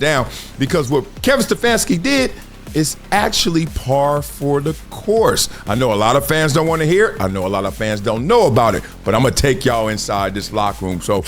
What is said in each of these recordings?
down, because what Kevin Stefanski did is actually par for the course. I know a lot of fans don't want to hear it. I know a lot of fans don't know about it, but I'm going to take y'all inside this locker room. So,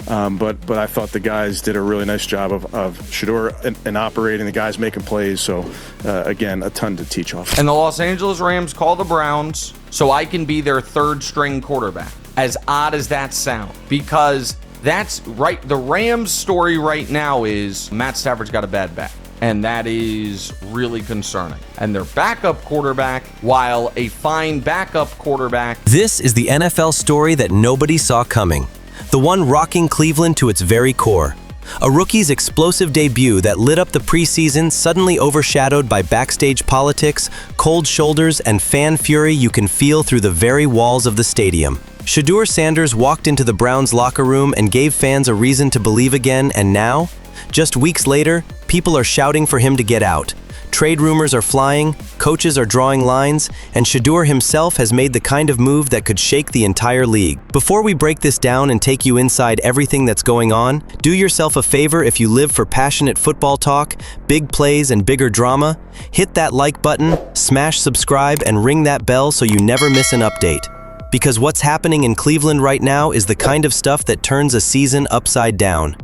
but I thought the guys did a really nice job of Shedeur and operating, the guys making plays. So, again, a ton to teach off. And the Los Angeles Rams call the Browns so I can be their third string quarterback. As odd as that sounds, because that's right. The Rams story right now is Matt Stafford's got a bad back. And that is really concerning. And their backup quarterback, while a fine backup quarterback. This is the NFL story that nobody saw coming. The one rocking Cleveland to its very core. A rookie's explosive debut that lit up the preseason, suddenly overshadowed by backstage politics, cold shoulders, and fan fury you can feel through the very walls of the stadium. Shedeur Sanders walked into the Browns locker room and gave fans a reason to believe again, and now, just weeks later, people are shouting for him to get out. Trade rumors are flying, coaches are drawing lines, and Shedeur himself has made the kind of move that could shake the entire league. Before we break this down and take you inside everything that's going on, do yourself a favor if you live for passionate football talk, big plays, and bigger drama. Hit that like button, smash subscribe, and ring that bell so you never miss an update. Because what's happening in Cleveland right now is the kind of stuff that turns a season upside down.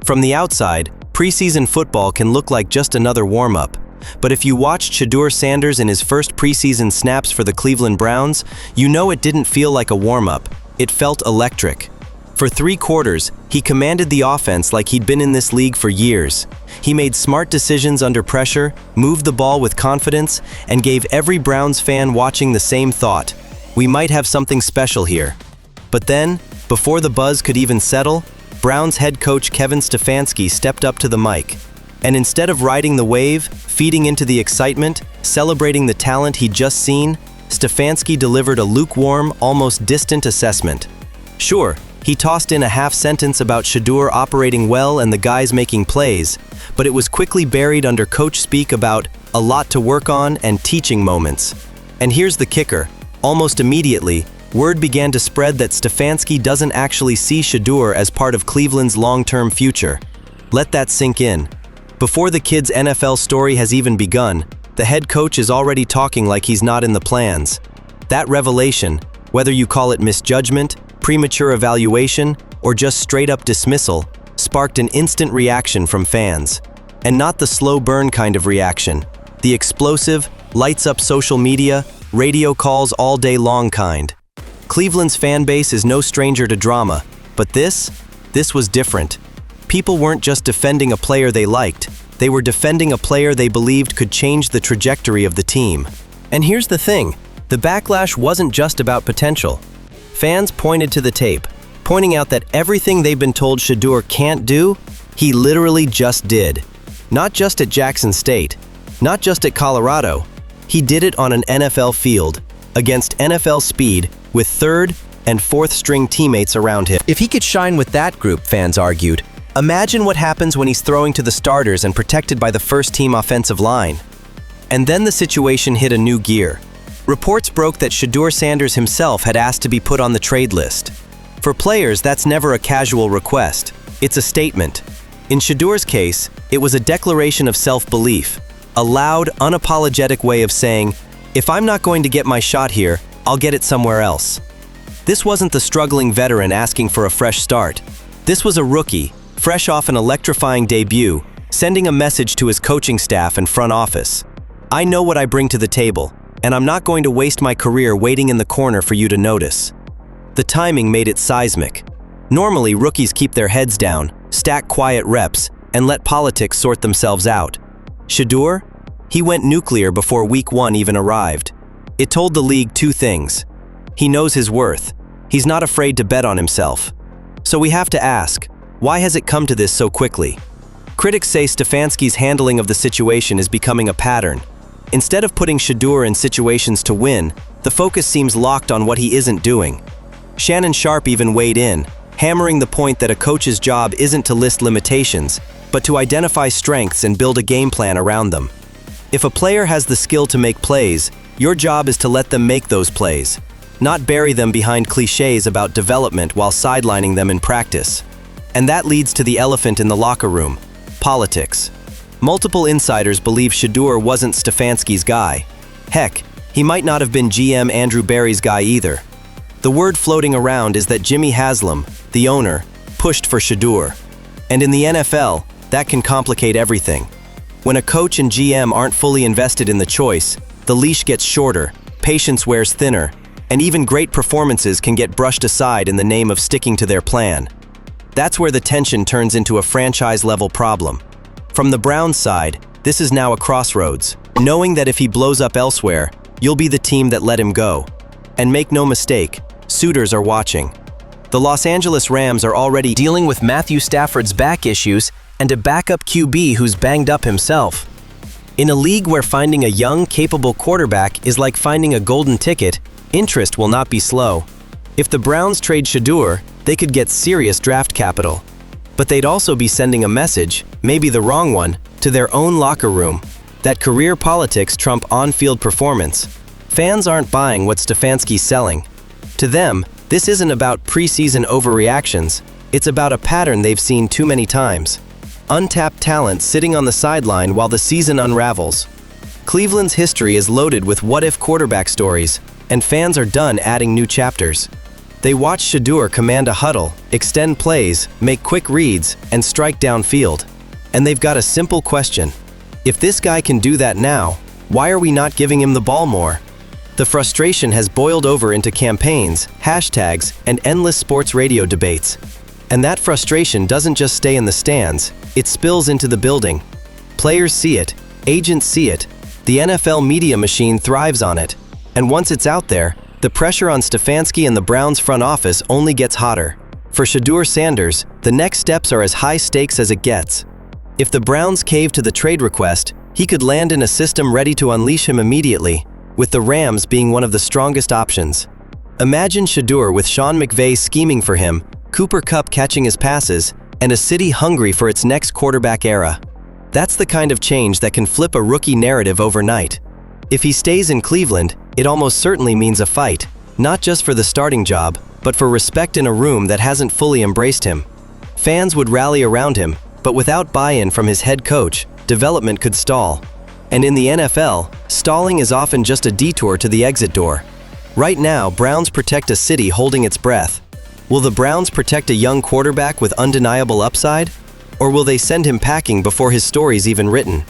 From the outside, preseason football can look like just another warm-up. But if you watched Shedeur Sanders in his first preseason snaps for the Cleveland Browns, you know it didn't feel like a warm-up. It felt electric. For 3 quarters, he commanded the offense like he'd been in this league for years. He made smart decisions under pressure, moved the ball with confidence, and gave every Browns fan watching the same thought: we might have something special here. But then, before the buzz could even settle, Browns head coach Kevin Stefanski stepped up to the mic. And instead of riding the wave, feeding into the excitement, celebrating the talent he'd just seen, Stefanski delivered a lukewarm, almost distant assessment. Sure, he tossed in a half sentence about Shedeur operating well and the guys making plays, but it was quickly buried under coach speak about a lot to work on and teaching moments. And here's the kicker: almost immediately, word began to spread that Stefanski doesn't actually see Shedeur as part of Cleveland's long-term future. Let that sink in. Before the kid's NFL story has even begun, the head coach is already talking like he's not in the plans. That revelation, whether you call it misjudgment, premature evaluation, or just straight-up dismissal, sparked an instant reaction from fans. And not the slow burn kind of reaction, the explosive, lights-up social media, radio calls all day long kind. Cleveland's fan base is no stranger to drama, but this was different. People weren't just defending a player they liked, they were defending a player they believed could change the trajectory of the team. And here's the thing, the backlash wasn't just about potential. Fans pointed to the tape, pointing out that everything they've been told Shedeur can't do, he literally just did. Not just at Jackson State, not just at Colorado, he did it on an NFL field, against NFL speed, with 3rd and 4th string teammates around him. If he could shine with that group, fans argued, imagine what happens when he's throwing to the starters and protected by the first-team offensive line. And then the situation hit a new gear. Reports broke that Shedeur Sanders himself had asked to be put on the trade list. For players, that's never a casual request. It's a statement. In Shedeur's case, it was a declaration of self-belief, a loud, unapologetic way of saying, if I'm not going to get my shot here, I'll get it somewhere else. This wasn't the struggling veteran asking for a fresh start. This was a rookie, fresh off an electrifying debut, sending a message to his coaching staff and front office. I know what I bring to the table, and I'm not going to waste my career waiting in the corner for you to notice. The timing made it seismic. Normally, rookies keep their heads down, stack quiet reps, and let politics sort themselves out. Shedeur? He went nuclear before week 1 even arrived. It told the league 2 things. He knows his worth. He's not afraid to bet on himself. So we have to ask, why has it come to this so quickly? Critics say Stefanski's handling of the situation is becoming a pattern. Instead of putting Shedeur in situations to win, the focus seems locked on what he isn't doing. Shannon Sharpe even weighed in, hammering the point that a coach's job isn't to list limitations, but to identify strengths and build a game plan around them. If a player has the skill to make plays, your job is to let them make those plays, not bury them behind cliches about development while sidelining them in practice. And that leads to the elephant in the locker room: politics. Multiple insiders believe Shedeur wasn't Stefanski's guy. Heck, he might not have been GM Andrew Barry's guy either. The word floating around is that Jimmy Haslam, the owner, pushed for Shedeur. And in the NFL, that can complicate everything. When a coach and GM aren't fully invested in the choice, the leash gets shorter, patience wears thinner, and even great performances can get brushed aside in the name of sticking to their plan. That's where the tension turns into a franchise-level problem. From the Browns' side, this is now a crossroads, knowing that if he blows up elsewhere, you'll be the team that let him go. And make no mistake, suitors are watching. The Los Angeles Rams are already dealing with Matthew Stafford's back issues and a backup QB who's banged up himself. In a league where finding a young, capable quarterback is like finding a golden ticket, interest will not be slow. If the Browns trade Shedeur, they could get serious draft capital. But they'd also be sending a message, maybe the wrong one, to their own locker room, that career politics trump on-field performance. Fans aren't buying what Stefanski's selling. To them, this isn't about preseason overreactions, it's about a pattern they've seen too many times. Untapped talent sitting on the sideline while the season unravels. Cleveland's history is loaded with what-if quarterback stories, and fans are done adding new chapters. They watch Shedeur command a huddle, extend plays, make quick reads, and strike downfield. And they've got a simple question. If this guy can do that now, why are we not giving him the ball more? The frustration has boiled over into campaigns, hashtags, and endless sports radio debates. And that frustration doesn't just stay in the stands, it spills into the building. Players see it, agents see it, the NFL media machine thrives on it. And once it's out there, the pressure on Stefanski and the Browns front office only gets hotter. For Shedeur Sanders, the next steps are as high stakes as it gets. If the Browns cave to the trade request, he could land in a system ready to unleash him immediately, with the Rams being one of the strongest options. Imagine Shedeur with Sean McVay scheming for him, Cooper Kupp catching his passes, and a city hungry for its next quarterback era. That's the kind of change that can flip a rookie narrative overnight. If he stays in Cleveland, it almost certainly means a fight, not just for the starting job, but for respect in a room that hasn't fully embraced him. Fans would rally around him, but without buy-in from his head coach, development could stall. And in the NFL, stalling is often just a detour to the exit door. Right now, Browns protect a city holding its breath. Will the Browns protect a young quarterback with undeniable upside? Or will they send him packing before his story's even written?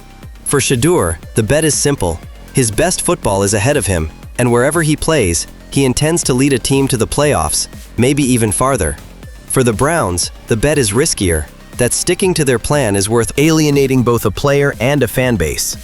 For Shedeur, the bet is simple. His best football is ahead of him, and wherever he plays, he intends to lead a team to the playoffs, maybe even farther. For the Browns, the bet is riskier, that sticking to their plan is worth alienating both a player and a fan base.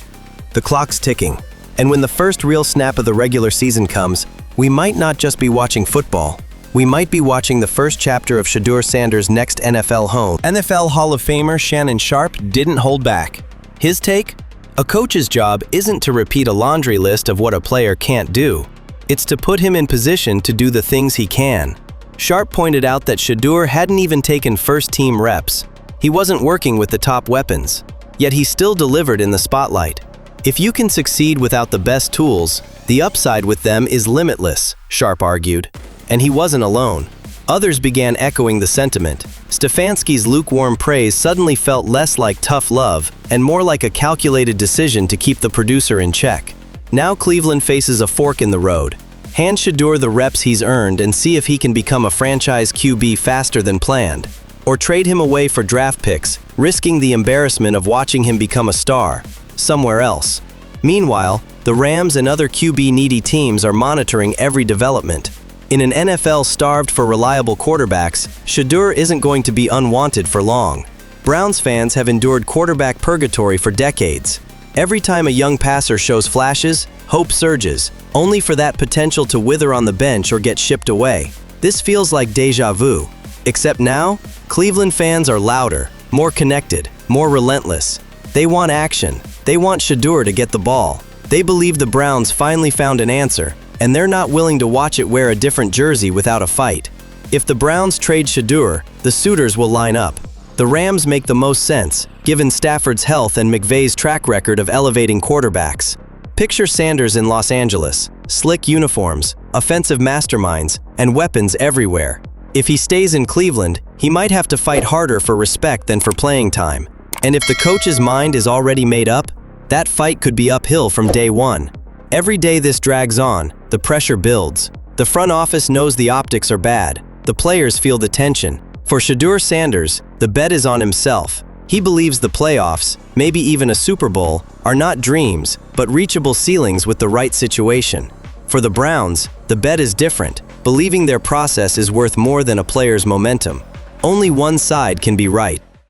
The clock's ticking, and when the first real snap of the regular season comes, we might not just be watching football. We might be watching the first chapter of Shedeur Sanders' next NFL home. NFL Hall of Famer Shannon Sharpe didn't hold back. His take? A coach's job isn't to repeat a laundry list of what a player can't do. It's to put him in position to do the things he can. Sharpe pointed out that Shedeur hadn't even taken first-team reps. He wasn't working with the top weapons, yet he still delivered in the spotlight. If you can succeed without the best tools, the upside with them is limitless, Sharpe argued. And he wasn't alone. Others began echoing the sentiment. Stefanski's lukewarm praise suddenly felt less like tough love and more like a calculated decision to keep the producer in check. Now Cleveland faces a fork in the road. Hand Shedeur the reps he's earned and see if he can become a franchise QB faster than planned. Or trade him away for draft picks, risking the embarrassment of watching him become a star somewhere else. Meanwhile, the Rams and other QB-needy teams are monitoring every development. In an NFL starved for reliable quarterbacks, Shedeur isn't going to be unwanted for long. Browns fans have endured quarterback purgatory for decades. Every time a young passer shows flashes, hope surges, only for that potential to wither on the bench or get shipped away. This feels like déjà vu. Except now, Cleveland fans are louder, more connected, more relentless. They want action. They want Shedeur to get the ball. They believe the Browns finally found an answer, and they're not willing to watch it wear a different jersey without a fight. If the Browns trade Shedeur, the suitors will line up. The Rams make the most sense, given Stafford's health and McVay's track record of elevating quarterbacks. Picture Sanders in Los Angeles, slick uniforms, offensive masterminds, and weapons everywhere. If he stays in Cleveland, he might have to fight harder for respect than for playing time. And if the coach's mind is already made up, that fight could be uphill from day one. Every day this drags on, the pressure builds. The front office knows the optics are bad. The players feel the tension. For Shedeur Sanders, the bet is on himself. He believes the playoffs, maybe even a Super Bowl, are not dreams, but reachable ceilings with the right situation. For the Browns, the bet is different, believing their process is worth more than a player's momentum. Only one side can be right.